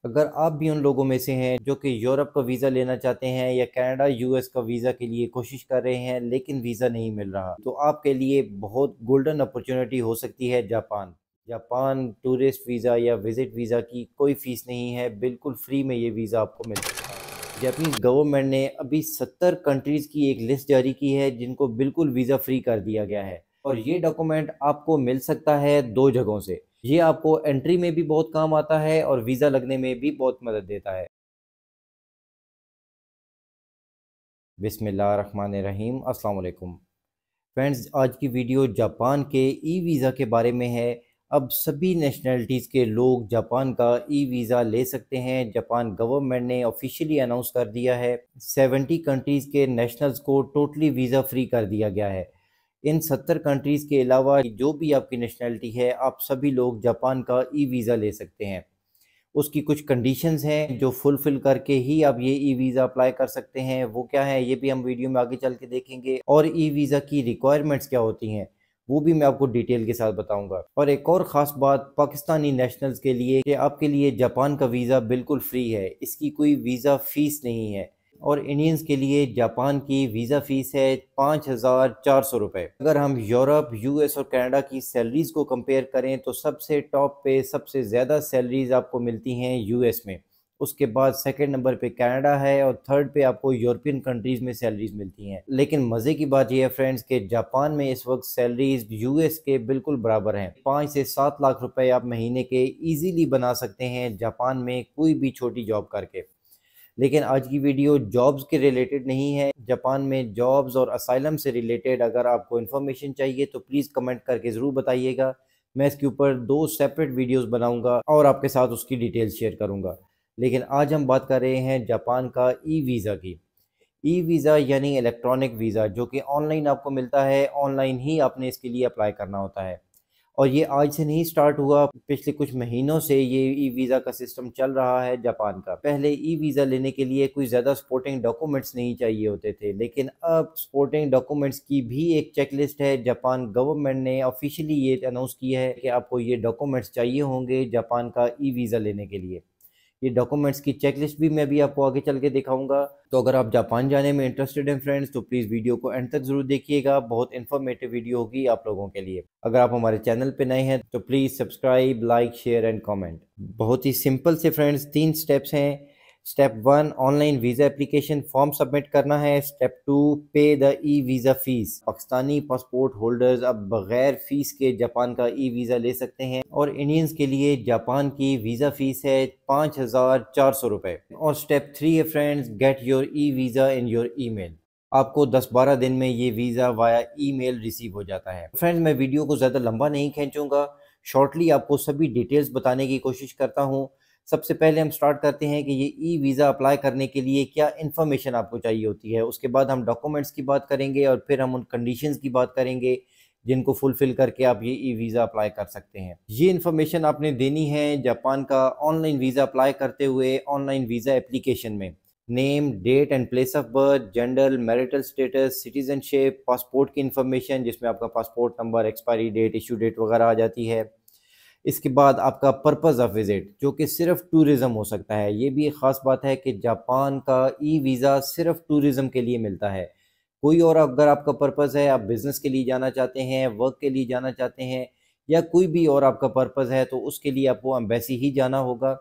अगर आप भी उन लोगों में से हैं जो कि यूरोप का वीज़ा लेना चाहते हैं या कनाडा यूएस का वीज़ा के लिए कोशिश कर रहे हैं लेकिन वीज़ा नहीं मिल रहा, तो आपके लिए बहुत गोल्डन अपॉर्चुनिटी हो सकती है जापान। जापान टूरिस्ट वीज़ा या विज़िट वीज़ा की कोई फ़ीस नहीं है, बिल्कुल फ्री में ये वीज़ा आपको मिल सकता है। जापानीज़ गवर्नमेंट ने अभी 70 कंट्रीज़ की एक लिस्ट जारी की है जिनको बिल्कुल वीज़ा फ्री कर दिया गया है, और ये डॉक्यूमेंट आपको मिल सकता है 2 जगहों से। ये आपको एंट्री में भी बहुत काम आता है और वीज़ा लगने में भी बहुत मदद देता है। बिस्मिल्लाहिर्रहमानिर्रहीम, अस्सलाम वालेकुम। फ्रेंड्स, आज की वीडियो जापान के ई वीज़ा के बारे में है। अब सभी नेशनैलिटीज़ के लोग जापान का ई वीज़ा ले सकते हैं। जापान गवर्नमेंट ने ऑफिशियली अनाउंस कर दिया है। 70 कंट्रीज़ के नेशनल्स को टोटली वीज़ा फ्री कर दिया गया है। इन 70 कंट्रीज़ के अलावा जो भी आपकी नेशनैलिटी है, आप सभी लोग जापान का ई वीज़ा ले सकते हैं। उसकी कुछ कंडीशंस हैं जो फुलफ़िल करके ही आप ये ई वीज़ा अप्लाई कर सकते हैं। वो क्या है, ये भी हम वीडियो में आगे चल के देखेंगे, और ई वीज़ा की रिक्वायरमेंट्स क्या होती हैं वो भी मैं आपको डिटेल के साथ बताऊंगा। और एक और ख़ास बात पाकिस्तानी नेशनल्स के लिए कि आपके लिए जापान का वीज़ा बिल्कुल फ्री है, इसकी कोई वीज़ा फ़ीस नहीं है। और इंडियंस के लिए जापान की वीज़ा फ़ीस है 5,400 रुपये। अगर हम यूरोप, यूएस और कनाडा की सैलरीज़ को कंपेयर करें तो सबसे टॉप पे सबसे ज़्यादा सैलरीज़ आपको मिलती हैं यूएस में। उसके बाद सेकंड नंबर पे कनाडा है और थर्ड पे आपको यूरोपियन कंट्रीज़ में सैलरीज़ मिलती हैं। लेकिन मज़े की बात यह है फ्रेंड्स कि जापान में इस वक्त सैलरीज़ यूएस के बिल्कुल बराबर हैं। 5 से 7 लाख रुपए आप महीने के ईजीली बना सकते हैं जापान में कोई भी छोटी जॉब करके। लेकिन आज की वीडियो जॉब्स के रिलेटेड नहीं है। जापान में जॉब्स और असाइलम से रिलेटेड अगर आपको इन्फॉर्मेशन चाहिए तो प्लीज़ कमेंट करके ज़रूर बताइएगा। मैं इसके ऊपर 2 सेपरेट वीडियोस बनाऊंगा और आपके साथ उसकी डिटेल्स शेयर करूंगा। लेकिन आज हम बात कर रहे हैं जापान का ई वीज़ा की। ई वीज़ा यानी इलेक्ट्रॉनिक वीज़ा जो कि ऑनलाइन आपको मिलता है, ऑनलाइन ही आपने इसके लिए अप्लाई करना होता है। और ये आज से नहीं स्टार्ट हुआ, पिछले कुछ महीनों से ये ई वीज़ा का सिस्टम चल रहा है जापान का। पहले ई वीज़ा लेने के लिए कोई ज़्यादा सपोर्टिंग डॉक्यूमेंट्स नहीं चाहिए होते थे, लेकिन अब सपोर्टिंग डॉक्यूमेंट्स की भी एक चेकलिस्ट है। जापान गवर्नमेंट ने ऑफिशियली ये अनाउंस किया है कि आपको ये डॉक्यूमेंट्स चाहिए होंगे जापान का ई वीज़ा लेने के लिए। ये डॉक्यूमेंट्स की चेकलिस्ट भी मैं भी आपको आगे चल के दिखाऊंगा। तो अगर आप जापान जाने में इंटरेस्टेड हैं फ्रेंड्स, तो प्लीज़ वीडियो को एंड तक ज़रूर देखिएगा। बहुत इन्फॉर्मेटिव वीडियो होगी आप लोगों के लिए। अगर आप हमारे चैनल पे नए हैं तो please subscribe, like, share and comment. बहुत ही सिंपल से फ्रेंड्स 3 स्टेप्स हैं। Step 1, online visa application form submit करना है। स्टेप 2, पे the e visa fees. Pakistani passport holders अब बगैर फ़ीस के जापान का ई वीज़ा ले सकते हैं, और इंडियंस के लिए जापान की वीज़ा फ़ीस है 5,400 रुपये। और स्टेप 3 है friends, get your e visa in your email. आपको 10-12 दिन में ये वीज़ा वाया ईमेल रिसीव हो जाता है। फ्रेंड्स, मैं वीडियो को ज़्यादा लंबा नहीं खींचूंगा, शॉर्टली आपको सभी डिटेल्स बताने की कोशिश करता हूँ। सबसे पहले हम स्टार्ट करते हैं कि ये ई वीज़ा अप्लाई करने के लिए क्या इन्फॉर्मेशन आपको चाहिए होती है। उसके बाद हम डॉक्यूमेंट्स की बात करेंगे और फिर हम उन कंडीशंस की बात करेंगे जिनको फुलफ़िल करके आप ये ई वीज़ा अप्लाई कर सकते हैं। ये इन्फॉर्मेशन आपने देनी है जापान का ऑनलाइन वीज़ा अप्लाई करते हुए ऑनलाइन वीज़ा एप्लीकेशन में। Name, date and place of birth, gender, marital status, citizenship, passport की इन्फॉर्मेशन जिसमें आपका passport number, expiry date, issue date वगैरह आ जाती है। इसके बाद आपका पर्पज़ ऑफ विज़िट जो कि सिर्फ टूरिज़्म हो सकता है। ये भी एक ख़ास बात है कि जापान का ई वीज़ा सिर्फ टूरिज़्म के लिए मिलता है। कोई और अगर आपका पर्पज़ है, आप बिज़नेस के लिए जाना चाहते हैं, वर्क के लिए जाना चाहते हैं, या कोई भी और आपका पर्पज़ है, तो उसके लिए आपको एम्बेसी ही जाना होगा।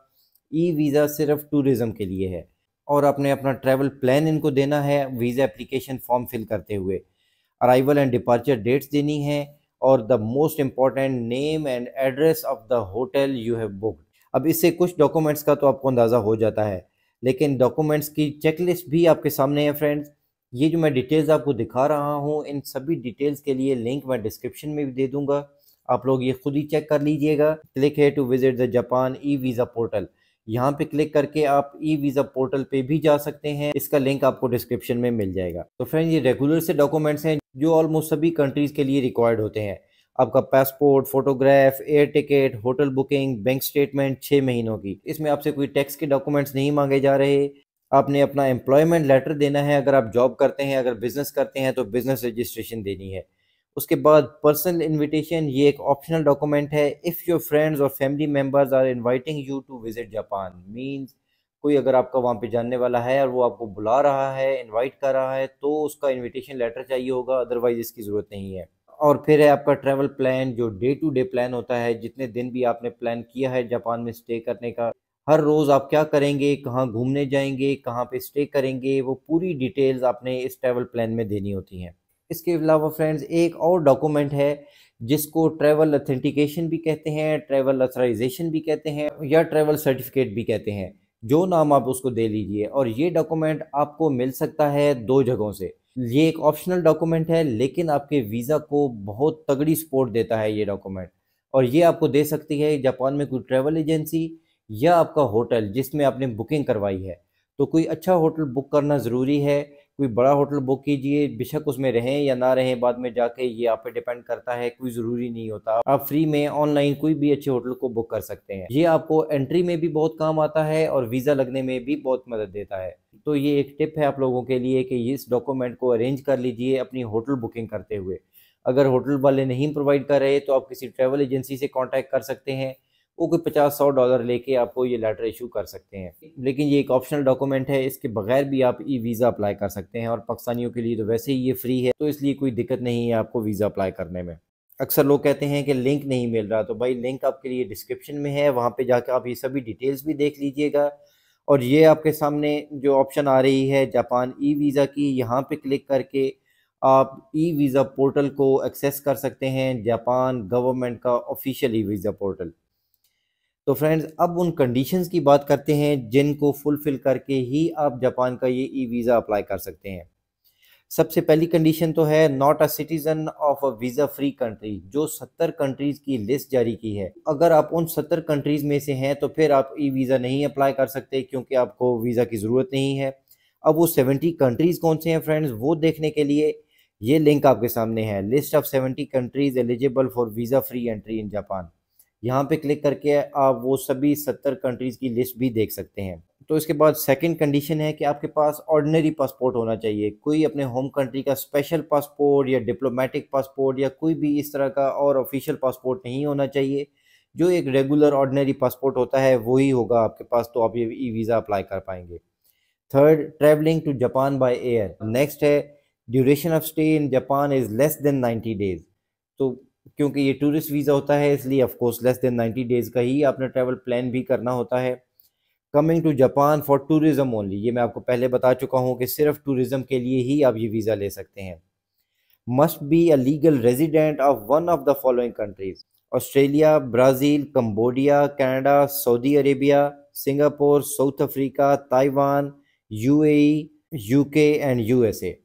ई वीज़ा सिर्फ टूरिज़्म के लिए है। और आपने अपना ट्रैवल प्लान इनको देना है वीज़ा एप्लीकेशन फॉर्म फिल करते हुए। अराइवल एंड डिपार्चर डेट्स देनी है, और the most important, name and address of the hotel you have booked. अब इससे कुछ डॉक्यूमेंट्स का तो आपको अंदाज़ा हो जाता है, लेकिन डॉक्यूमेंट्स की चेकलिस्ट भी आपके सामने है फ्रेंड्स। ये जो मैं डिटेल्स आपको दिखा रहा हूँ, इन सभी डिटेल्स के लिए लिंक मैं डिस्क्रिप्शन में भी दे दूंगा। आप लोग ये खुद ही चेक कर लीजिएगा। Click here to visit the Japan e visa portal. यहाँ पे क्लिक करके आप ई वीज़ा पोर्टल पे भी जा सकते हैं। इसका लिंक आपको डिस्क्रिप्शन में मिल जाएगा। तो फ्रेंड, ये रेगुलर से डॉक्यूमेंट्स हैं जो ऑलमोस्ट सभी कंट्रीज़ के लिए रिक्वायर्ड होते हैं। आपका passport, photograph, air ticket, hotel booking, bank statement 6 महीनों की। इसमें आपसे कोई टैक्स के डॉक्यूमेंट्स नहीं मांगे जा रहे। आपने अपना एम्प्लॉयमेंट लेटर देना है अगर आप जॉब करते हैं, अगर बिजनेस करते हैं तो बिजनेस रजिस्ट्रेशन देनी है। उसके बाद पर्सनल इनविटेशन, ये एक ऑप्शनल डॉक्यूमेंट है। इफ़ योर फ्रेंड्स और family members are inviting you to visit Japan, means कोई अगर आपका वहाँ पे जानने वाला है और वो आपको बुला रहा है, इनवाइट कर रहा है, तो उसका इनविटेशन लेटर चाहिए होगा, अदरवाइज इसकी ज़रूरत नहीं है। और फिर है आपका ट्रैवल प्लान, जो डे टू डे प्लान होता है, जितने दिन भी आपने प्लान किया है जापान में स्टे करने का, हर रोज़ आप क्या करेंगे, कहाँ घूमने जाएंगे, कहाँ पे स्टे करेंगे, वो पूरी डिटेल्स आपने इस ट्रैवल प्लान में देनी होती हैं। इसके अलावा फ्रेंड्स एक और डॉक्यूमेंट है जिसको ट्रैवल अथेंटिकेशन भी कहते हैं, ट्रैवल अथराइजेशन भी कहते हैं, या ट्रैवल सर्टिफिकेट भी कहते हैं, जो नाम आप उसको दे लीजिए। और ये डॉक्यूमेंट आपको मिल सकता है दो जगहों से। ये एक ऑप्शनल डॉक्यूमेंट है, लेकिन आपके वीज़ा को बहुत तगड़ी सपोर्ट देता है ये डॉक्यूमेंट। और ये आपको दे सकती है जापान में कोई ट्रैवल एजेंसी या आपका होटल जिसमें आपने बुकिंग करवाई है। तो कोई अच्छा होटल बुक करना ज़रूरी है। कोई बड़ा होटल बुक कीजिए, बेशक उसमें रहें या ना रहें बाद में जाके, ये आप पे डिपेंड करता है, कोई ज़रूरी नहीं होता। आप फ्री में ऑनलाइन कोई भी अच्छे होटल को बुक कर सकते हैं। ये आपको एंट्री में भी बहुत काम आता है और वीज़ा लगने में भी बहुत मदद देता है। तो ये एक टिप है आप लोगों के लिए कि इस डॉक्यूमेंट को अरेंज कर लीजिए अपनी होटल बुकिंग करते हुए। अगर होटल वाले नहीं प्रोवाइड कर रहे तो आप किसी ट्रैवल एजेंसी से कॉन्टैक्ट कर सकते हैं, वो कोई 50-100 डॉलर लेके आपको ये लेटर इशू कर सकते हैं। लेकिन ये एक ऑप्शनल डॉक्यूमेंट है, इसके बगैर भी आप ई वीज़ा अप्लाई कर सकते हैं, और पाकिस्तानियों के लिए तो वैसे ही ये फ्री है, तो इसलिए कोई दिक्कत नहीं है आपको वीज़ा अप्लाई करने में। अक्सर लोग कहते हैं कि लिंक नहीं मिल रहा, तो भाई लिंक आपके लिए डिस्क्रिप्शन में है, वहाँ पे जाकर आप ये सभी डिटेल्स भी देख लीजिएगा। और ये आपके सामने जो ऑप्शन आ रही है जापान ई वीज़ा की, यहाँ पे क्लिक करके आप ई वीज़ा पोर्टल को एक्सेस कर सकते हैं, जापान गवर्नमेंट का ऑफिशियल ई वीज़ा पोर्टल। तो फ्रेंड्स अब उन कंडीशंस की बात करते हैं जिनको फुलफिल करके ही आप जापान का ये ई वीज़ा अप्लाई कर सकते हैं। सबसे पहली कंडीशन तो है not a citizen of a visa free country, जो 70 कंट्रीज़ की लिस्ट जारी की है। अगर आप उन 70 कंट्रीज़ में से हैं तो फिर आप ई वीज़ा नहीं अप्लाई कर सकते, क्योंकि आपको वीज़ा की ज़रूरत नहीं है। अब वो 70 कंट्रीज़ कौन से हैं फ्रेंड्स, वो देखने के लिए ये लिंक आपके सामने है, list of 70 countries eligible for visa free entry in Japan. यहाँ पे क्लिक करके आप वो सभी 70 कंट्रीज़ की लिस्ट भी देख सकते हैं। तो इसके बाद सेकंड कंडीशन है कि आपके पास ऑर्डिनरी पासपोर्ट होना चाहिए, कोई अपने होम कंट्री का स्पेशल पासपोर्ट या डिप्लोमेटिक पासपोर्ट या कोई भी इस तरह का और ऑफिशियल पासपोर्ट नहीं होना चाहिए। जो एक रेगुलर ऑर्डिनरी पासपोर्ट होता है वही होगा आपके पास, तो आप ये ई वीज़ा अप्लाई कर पाएंगे। Third, travelling to Japan by air. Next है duration of stay in Japan is less than 90 days. तो क्योंकि ये टूरिस्ट वीज़ा होता है, इसलिए of course less than 90 days का ही आपने ट्रैवल प्लान भी करना होता है। Coming to Japan for tourism only, ये मैं आपको पहले बता चुका हूँ कि सिर्फ टूरिज्म के लिए ही आप ये वीज़ा ले सकते हैं। Must be a legal resident of one of the following countries: Australia, Brazil, Cambodia, Canada, Saudi Arabia, Singapore, south Africa, Taiwan, UAE, UK and USA.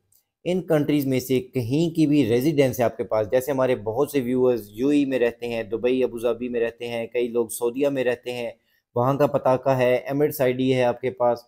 In countries में से कहीं की भी रेजिडेंस है आपके पास, जैसे हमारे बहुत से व्यूअर्स यूएई में रहते हैं, दुबई अबू धाबी में रहते हैं, कई लोग सऊदीया में रहते हैं, वहाँ का पताका है, एमिरेट्स आईडी है आपके पास।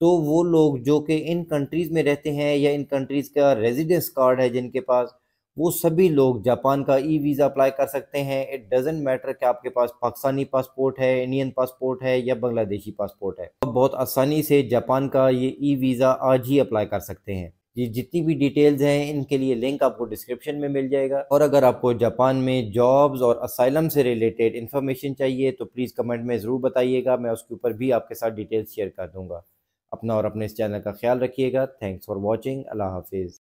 तो वो लोग जो कि इन कंट्रीज़ में रहते हैं या इन कंट्रीज़ का रेजिडेंस कार्ड है जिनके पास, वो सभी लोग जापान का ई वीज़ा अप्लाई कर सकते हैं। इट डजेंट मैटर कि आपके पास पाकिस्तानी पासपोर्ट है, इंडियन पासपोर्ट है या बांग्लादेशी पासपोर्ट है, आप बहुत आसानी से जापान का ये ई वीज़ा आज ही अप्लाई कर सकते हैं। ये जितनी भी डिटेल्स हैं इनके लिए लिंक आपको डिस्क्रिप्शन में मिल जाएगा। और अगर आपको जापान में जॉब्स और असाइलम से रिलेटेड इन्फॉर्मेशन चाहिए तो प्लीज़ कमेंट में ज़रूर बताइएगा, मैं उसके ऊपर भी आपके साथ डिटेल्स शेयर कर दूँगा। अपना और अपने इस चैनल का ख्याल रखिएगा। Thanks for watching. अल्लाह हाफिज़।